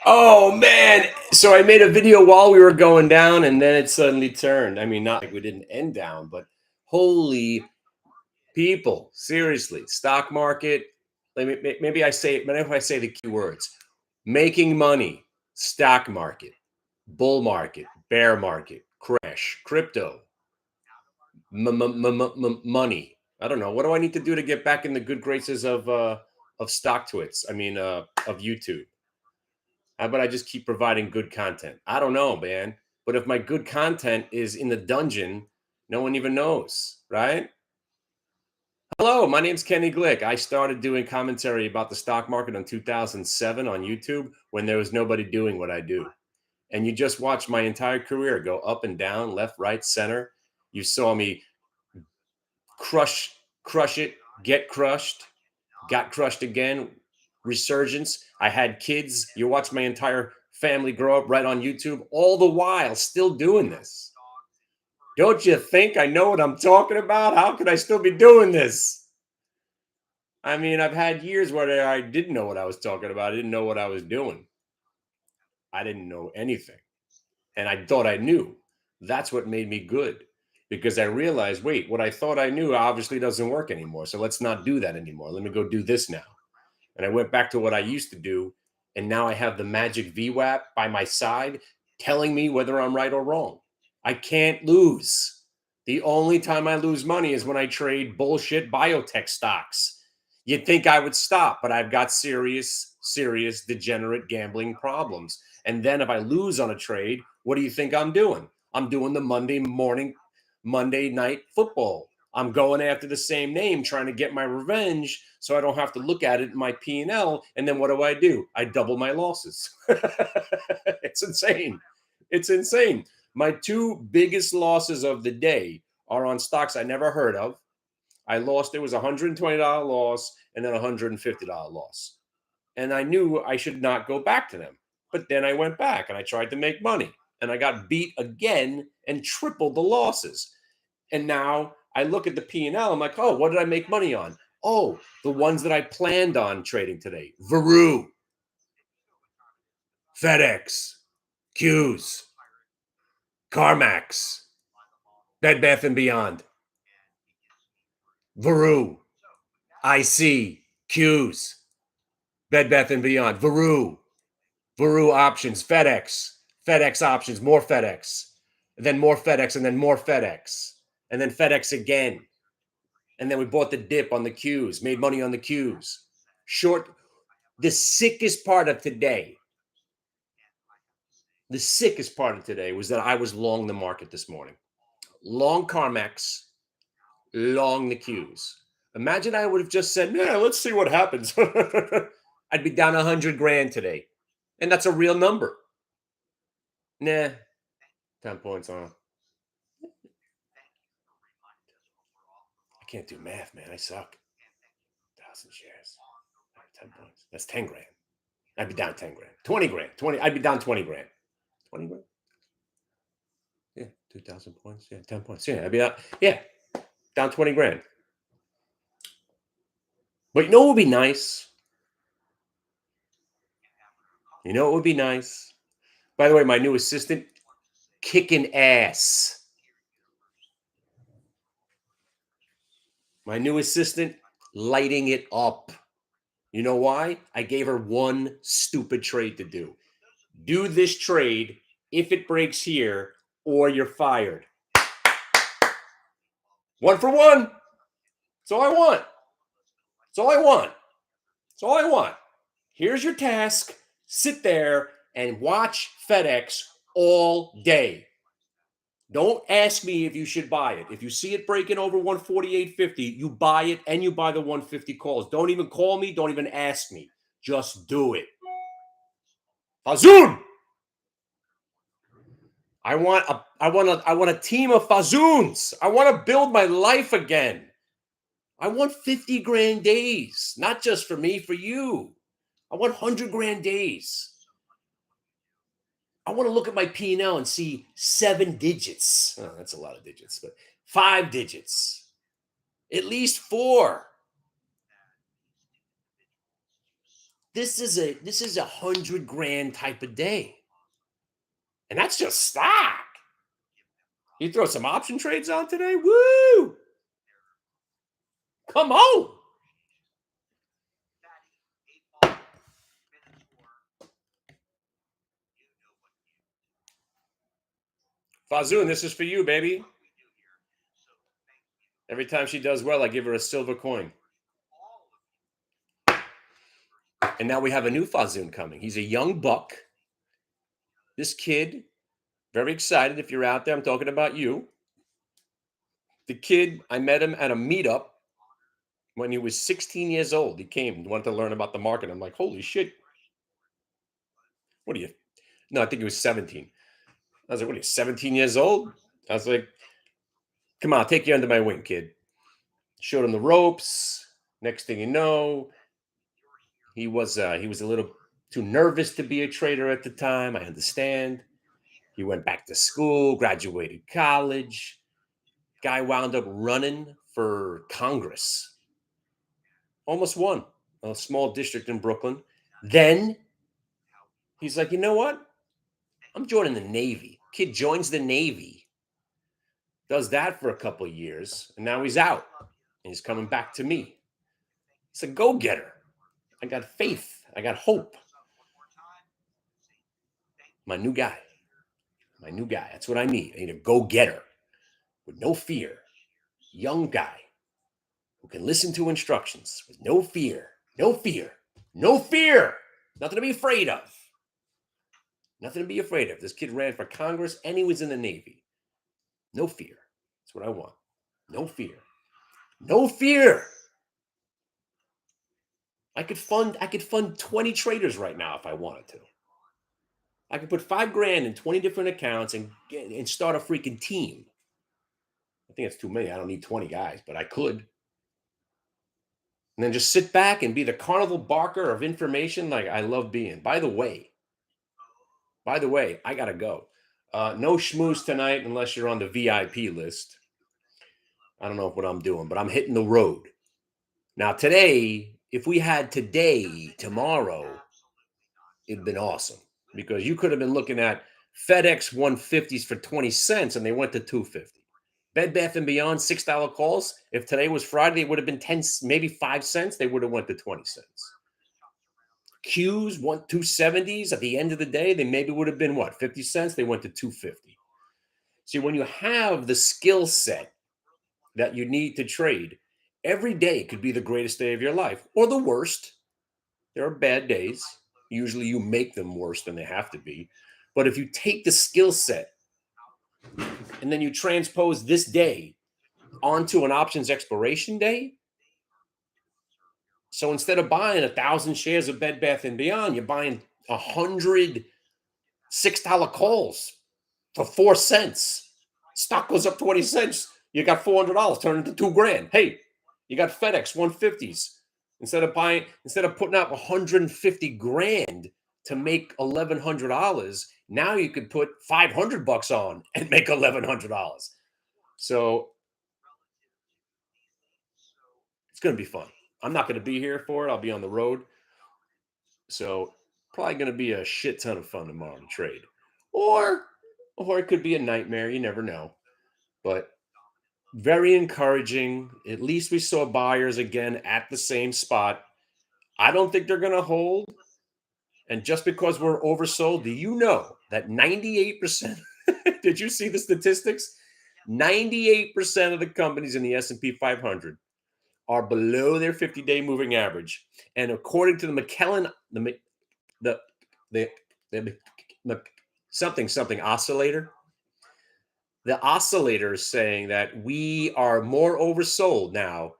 Oh man. So I made a video while we were going down and then it suddenly turned. I mean, not like we didn't end down, but holy people, seriously, stock market. Maybe I say, maybe if I say the key words, making money, stock market, bull market, bear market, crash, crypto, money. I don't know. What do I need to do to get back in the good graces of stock twits? I mean, of YouTube. How about I just keep providing good content? I don't know, man. But if my good content is in the dungeon, no one even knows, right? Hello, my name's Kenny Glick. I started doing commentary about the stock market in 2007 on YouTube when there was nobody doing what I do. And you just watched my entire career go up and down, left, right, center. You saw me crush it, get crushed, got crushed again, resurgence. I had kids. You watch my entire family grow up right on YouTube, all the while still doing this. Don't you think I know what I'm talking about? How could I still be doing this? I mean, I've had years where I didn't know what I was talking about. I didn't know what I was doing. I didn't know anything. And I thought I knew. That's what made me good because I realized, wait, what I thought I knew obviously doesn't work anymore. So let's not do that anymore. Let me go do this now. And I went back to what I used to do. And now I have the magic VWAP by my side telling me whether I'm right or wrong. I can't lose. The only time I lose money is when I trade bullshit biotech stocks. You'd think I would stop, but I've got serious degenerate gambling problems. And then if I lose on a trade, what do you think I'm doing? I'm doing the Monday night football. I'm going after the same name, trying to get my revenge so I don't have to look at it in my P&L. And then what do? I double my losses. It's insane. It's insane. My two biggest losses of the day are on stocks I never heard of. I lost, it was a $120 loss and then a $150 loss. And I knew I should not go back to them. But then I went back and I tried to make money and I got beat again and tripled the losses. And now I look at the P&L. I'm like, oh, what did I make money on? Oh, the ones that I planned on trading today. Veru, FedEx, Q's, CarMax, Bed Bath & Beyond, Veru, IC, Q's, Bed Bath & Beyond, Veru options, FedEx options, more FedEx, and then more FedEx, and then more FedEx, and then FedEx again. And then we bought the dip on the Qs, made money on the Qs. Short, the sickest part of today was that I was long the market this morning. Long CarMax, long the Qs. Imagine I would have just said, yeah, let's see what happens. I'd be down 100 grand today. And that's a real number. Nah, 10 points on. I can't do math, man. I suck. 1,000 shares. 10 points. That's 10 grand. I'd be down 10 grand. 20 grand. 20. I'd be down 20 grand. 20 grand. Yeah, 2,000 points. Yeah, 10 points. Yeah, I'd be out. Yeah, down 20 grand. But you know what would be nice? You know what would be nice? By the way, my new assistant, kicking ass. My new assistant, lighting it up. You know why? I gave her one stupid trade to do. Do this trade if it breaks here or you're fired. 1 for 1. That's all I want. That's all I want. That's all I want. Here's your task. Sit there and watch FedEx all day. Don't ask me if you should buy it. If you see it breaking over 148.50, you buy it and you buy the 150 calls. Don't even call me. Don't even ask me. Just do it. Fazoon! I want a team of Fazoons. I want to build my life again. I want 50 grand days, not just for me, for you. I want 100 grand days. I want to look at my P&L and see 7 digits. Oh, that's a lot of digits, but 5 digits. At least 4. This is 100 grand type of day. And that's just stock. You throw some option trades on today? Woo! Come on. Fazoon, this is for you, baby. Every time she does well, I give her a silver coin. And now we have a new Fazoon coming. He's a young buck. This kid, very excited. If you're out there, I'm talking about you. The kid, I met him at a meetup when he was 16 years old. He came and wanted to learn about the market. I'm like, holy shit. What are you? No, I think he was 17. I was like, what are you, 17 years old? I was like, come on, I'll take you under my wing, kid. Showed him the ropes. Next thing you know, he was a little too nervous to be a trader at the time. I understand. He went back to school, graduated college. Guy wound up running for Congress. Almost won a small district in Brooklyn. Then he's like, you know what? I'm joining the Navy. Kid joins the Navy, does that for a couple of years, and now he's out. And he's coming back to me. He's a go-getter. I got faith. I got hope. My new guy. My new guy. That's what I need. I need a go-getter with no fear. Young guy who can listen to instructions with no fear. No fear. No fear. Nothing to be afraid of. Nothing to be afraid of. This kid ran for Congress and he was in the Navy. No fear. That's what I want. No fear. No fear. I could fund 20 traders right now if I wanted to. I could put 5 grand in 20 different accounts and start a freaking team. I think it's too many. I don't need 20 guys, but I could. And then just sit back and be the carnival barker of information like I love being. By the way, I gotta go. No schmooze tonight unless you're on the VIP list. I don't know what I'm doing, but I'm hitting the road. Now, today, if we had today, tomorrow, it'd been awesome because you could have been looking at FedEx 150s for 20 cents and they went to 250. Bed Bath and Beyond $6 calls. If today was Friday, it would have been 10, maybe 5 cents. They would have went to 20 cents. Qs, 270s at the end of the day, they maybe would have been what, 50 cents? They went to 250. See, when you have the skill set that you need to trade, every day could be the greatest day of your life or the worst. There are bad days. Usually you make them worse than they have to be. But if you take the skill set and then you transpose this day onto an options expiration day, so instead of buying 1,000 shares of Bed Bath and Beyond, you're buying 100 $6 calls for 4 cents. Stock goes up 20 cents. You got $400 turned into 2 grand. Hey, you got FedEx 150s. Instead of putting out 150 grand to make $1,100, now you could put $500 on and make $1,100. So it's going to be fun. I'm not going to be here for it. I'll be on the road. So probably going to be a shit ton of fun tomorrow to trade. Or it could be a nightmare. You never know. But very encouraging. At least we saw buyers again at the same spot. I don't think they're going to hold. And just because we're oversold, do you know that 98%, did you see the statistics? 98% of the companies in the S&P 500 are below their 50-day moving average. And according to the McKellen, the something oscillator, the oscillator is saying that we are more oversold now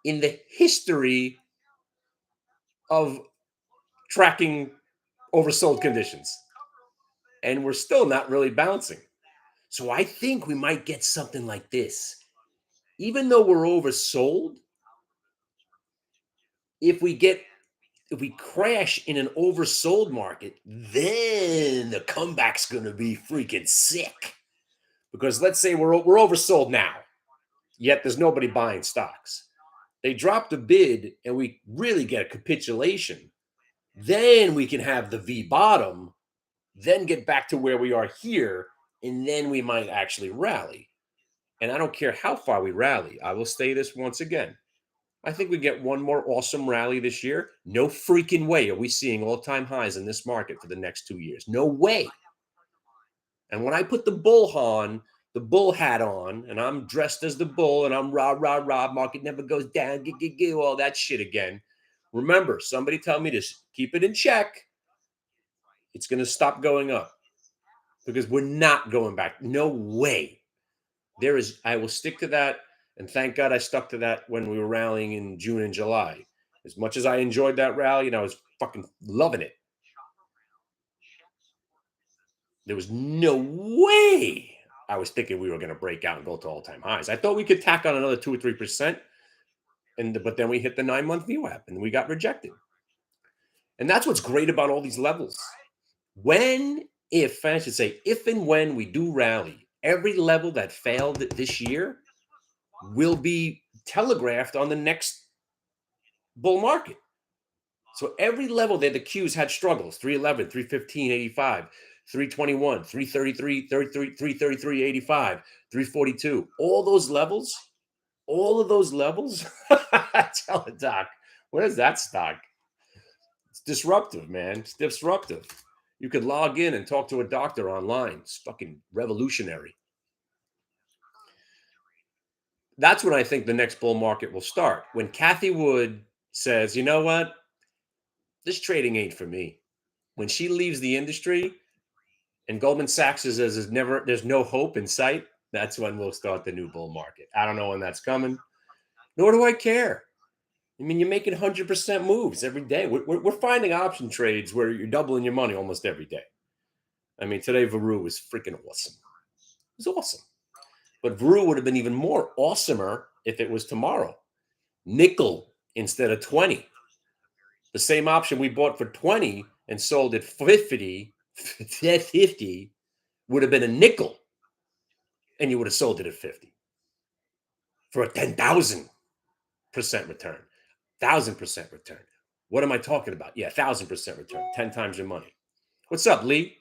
in the history of tracking oversold conditions. And we're still not really bouncing. So I think we might get something like this. Even though we're oversold, if we crash in an oversold market, then the comeback's going to be freaking sick. Because let's say we're oversold now, yet there's nobody buying stocks. They drop the bid and we really get a capitulation. Then we can have the V bottom, then get back to where we are here, and then we might actually rally. And I don't care how far we rally. I will say this once again. I think we get one more awesome rally this year. No freaking way are we seeing all-time highs in this market for the next 2 years. No way. And when I put the bull hat on, and I'm dressed as the bull, and I'm rah, rah, rah, market never goes down, all that shit again. Remember, somebody tell me to keep it in check. It's going to stop going up because we're not going back. No way. I will stick to that. And thank God I stuck to that when we were rallying in June and July. As much as I enjoyed that rally and I was fucking loving it, there was no way I was thinking we were going to break out and go to all-time highs. I thought we could tack on another 2 or 3%, but then we hit the 9-month VWAP and we got rejected. And that's what's great about all these levels. I should say, if and when we do rally, every level that failed this year will be telegraphed on the next bull market. So every level that the Qs had struggles, 311, 315, 85, 321, 333, 333, 85, 342, all of those levels, tell the doc, what is that stock? It's disruptive, man. It's disruptive. You could log in and talk to a doctor online. It's fucking revolutionary. That's when I think the next bull market will start. When Kathy Wood says, you know what? This trading ain't for me. When she leaves the industry and Goldman Sachs says there's no hope in sight, that's when we'll start the new bull market. I don't know when that's coming, nor do I care. I mean, you're making 100% moves every day. We're finding option trades where you're doubling your money almost every day. I mean, today Varu was freaking awesome. It was awesome. But Varu would have been even more awesomer if it was tomorrow. Nickel instead of 20. The same option we bought for 20 and sold at 50 would have been a nickel. And you would have sold it at 50 for a 10,000% return. 1,000% return. What am I talking about? Yeah, 1,000% return. 10 times your money. What's up, Lee?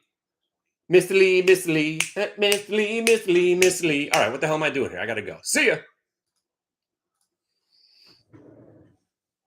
Mr. Lee, Mr. Lee, Mr. Lee, Mr. Lee, Mr. Lee. All right, what the hell am I doing here? I got to go. See ya.